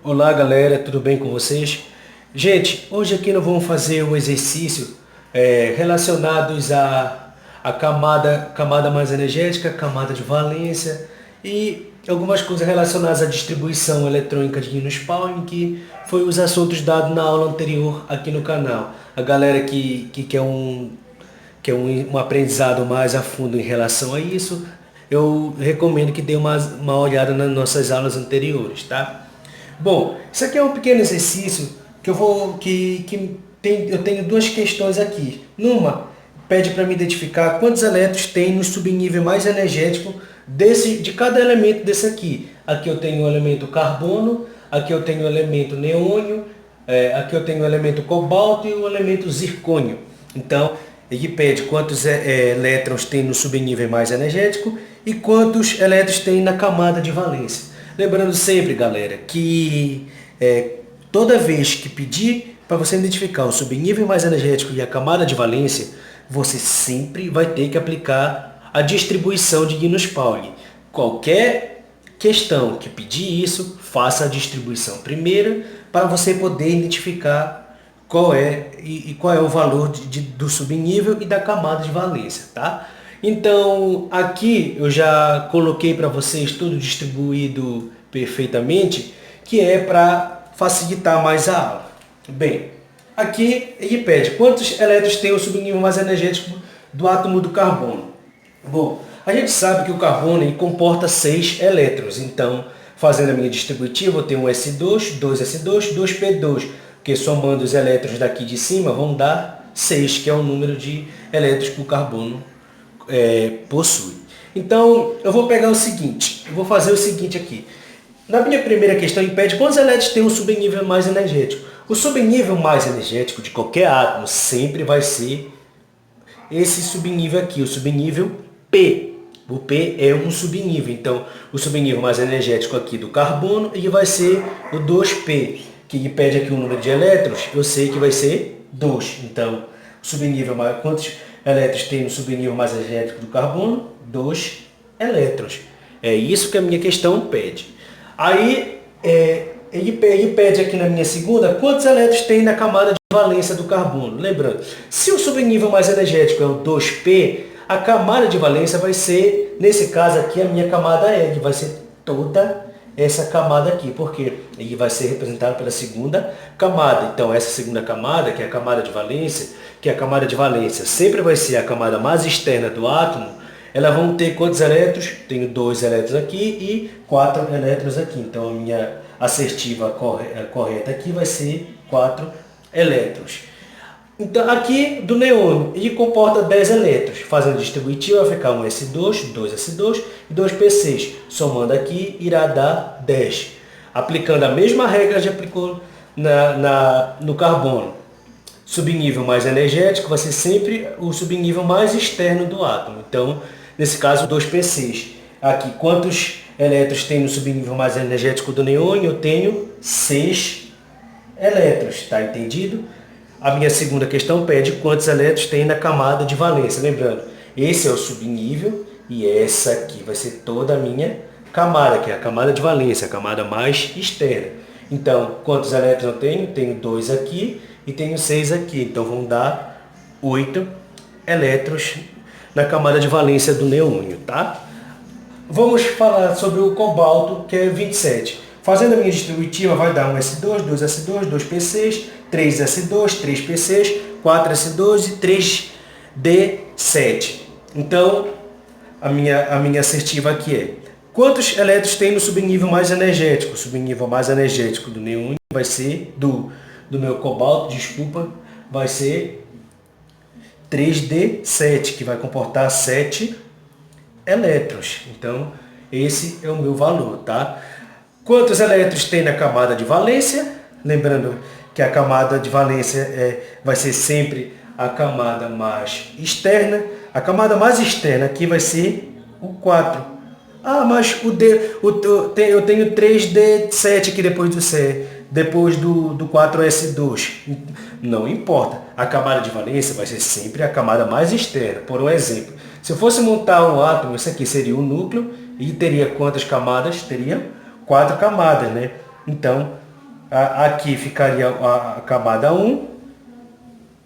Olá galera, tudo bem com vocês? Gente, hoje aqui nós vamos fazer um exercício relacionados à camada mais energética, camada de valência e algumas coisas relacionadas à distribuição eletrônica de Linus Pauling, que foi os assuntos dados na aula anterior aqui no canal. A galera que quer um aprendizado mais a fundo em relação a isso, eu recomendo que dê uma olhada nas nossas aulas anteriores, tá? Bom, isso aqui é um pequeno exercício que eu tenho duas questões aqui. Numa, pede para me identificar quantos elétrons tem no subnível mais energético de cada elemento desse aqui. Aqui eu tenho o elemento carbono, aqui eu tenho o elemento neônio, aqui eu tenho o elemento cobalto e o elemento zircônio. Então, ele pede quantos elétrons tem no subnível mais energético e quantos elétrons tem na camada de valência. Lembrando sempre, galera, que toda vez que pedir para você identificar o subnível mais energético e a camada de valência, você sempre vai ter que aplicar a distribuição de Linus Pauling. Qualquer questão que pedir isso, faça a distribuição primeiro para você poder identificar qual é o valor do subnível e da camada de valência, tá? Então, aqui eu já coloquei para vocês tudo distribuído perfeitamente, que é para facilitar mais a aula. Bem, aqui ele pede quantos elétrons tem o subnível mais energético do átomo do carbono. Bom, a gente sabe que o carbono ele comporta 6 elétrons, então, fazendo a minha distributiva, eu tenho um S2, 2S2, 2P2, porque somando os elétrons daqui de cima vão dar 6, que é o número de elétrons que o carbono possui. Então, eu vou pegar o seguinte, eu vou fazer o seguinte aqui. Na minha primeira questão, ele pede quantos elétrons tem o subnível mais energético. O subnível mais energético de qualquer átomo sempre vai ser esse subnível aqui, o subnível P. O P é um subnível, então o subnível mais energético aqui do carbono ele vai ser o 2P, que ele pede aqui o número de elétrons, eu sei que vai ser 2. Então, o subnível mais, quantos elétrons tem no subnível mais energético do carbono? 2 elétrons. É isso que a minha questão pede. Aí, ele pede aqui na minha segunda, quantos elétrons tem na camada de valência do carbono? Lembrando, se o subnível mais energético é o 2P, a camada de valência vai ser, nesse caso aqui, a minha camada E, que vai ser toda essa camada aqui, porque ele vai ser representado pela segunda camada. Então, essa segunda camada, que é a camada de valência, sempre vai ser a camada mais externa do átomo. Elas vão ter quantos elétrons? Tenho 2 elétrons aqui e 4 elétrons aqui. Então, a minha assertiva correta aqui vai ser 4 elétrons. Então, aqui do neônio, ele comporta 10 elétrons. Fazendo distributiva, vai ficar um S2, 2S2 e 2P6. Somando aqui, irá dar 10. Aplicando a mesma regra que aplicou no carbono. Subnível mais energético vai ser sempre o subnível mais externo do átomo. Então, nesse caso, 2P6. Aqui, quantos elétrons tem no subnível mais energético do neônio? Eu tenho 6 elétrons, tá entendido? A minha segunda questão pede quantos elétrons tem na camada de valência. Lembrando, esse é o subnível e essa aqui vai ser toda a minha camada, que é a camada de valência, a camada mais externa. Então, quantos elétrons eu tenho? Tenho 2 aqui e tenho 6 aqui. Então, vão dar 8 elétrons na camada de valência do neônio, tá? Vamos falar sobre o cobalto, que é 27. Fazendo a minha distributiva, vai dar um S2, 2S2, 2P6, 3S2, 3P6, 4S2 e 3D7. Então, a minha assertiva aqui é: quantos elétrons tem no subnível mais energético? O subnível mais energético do neônio vai ser, do meu cobalto, desculpa, vai ser 3D7, que vai comportar 7 elétrons. Então, esse é o meu valor, tá? Quantos elétrons tem na camada de valência? Lembrando que a camada de valência vai ser sempre a camada mais externa. A camada mais externa aqui vai ser o 4. Ah, mas eu tenho 3D7 aqui depois do 4S2. Não importa. A camada de valência vai ser sempre a camada mais externa. Por um exemplo, se eu fosse montar um átomo, isso aqui seria o núcleo e teria quantas camadas? Teria 4 camadas, né? Então, Aqui ficaria a camada 1,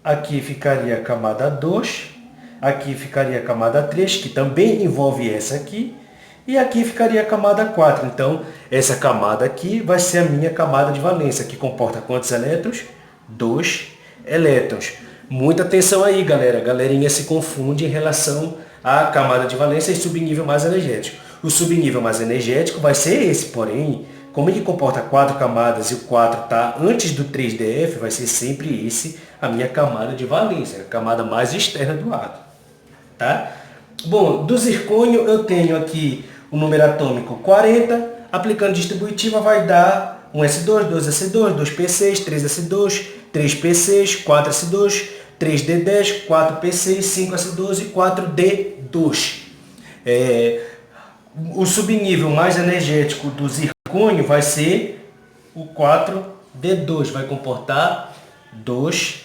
aqui ficaria a camada 2, aqui ficaria a camada 3, que também envolve essa aqui, e aqui ficaria a camada 4. Então, essa camada aqui vai ser a minha camada de valência, que comporta quantos elétrons? 2 elétrons. Muita atenção aí, galera. A galerinha se confunde em relação à camada de valência e subnível mais energético. O subnível mais energético vai ser esse, porém, como ele comporta 4 camadas e o 4 está antes do 3DF, vai ser sempre esse a minha camada de valência, a camada mais externa do átomo. Tá? Bom, do zircônio eu tenho aqui o número atômico 40, aplicando distributiva vai dar 1s2, 2s2, 2p6, 3s2, 3p6, 4s2, 3d10, 4p6, 5s2 e 4d2. O subnível mais energético do zircônio vai ser o 4d2, vai comportar 2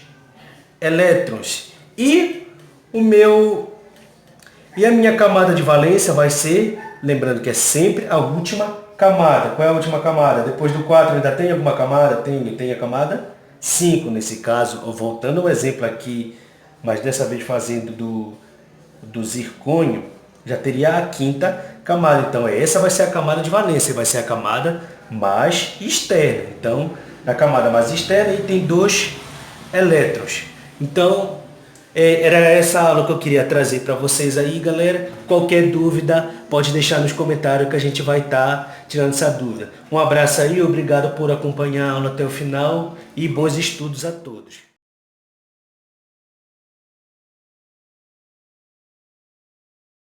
elétrons. E a minha camada de valência vai ser, lembrando que é sempre a última camada. Qual é a última camada? Depois do 4 ainda tem alguma camada? Tem a camada 5 nesse caso. Voltando ao exemplo aqui, mas dessa vez fazendo do zircônio, já teria a quinta camada. Então essa vai ser a camada de valência, vai ser a camada mais externa. Então, na camada mais externa, ele tem 2 elétrons. Então, era essa aula que eu queria trazer para vocês aí, galera. Qualquer dúvida, pode deixar nos comentários que a gente vai estar tirando essa dúvida. Um abraço aí, obrigado por acompanhar a aula até o final e bons estudos a todos.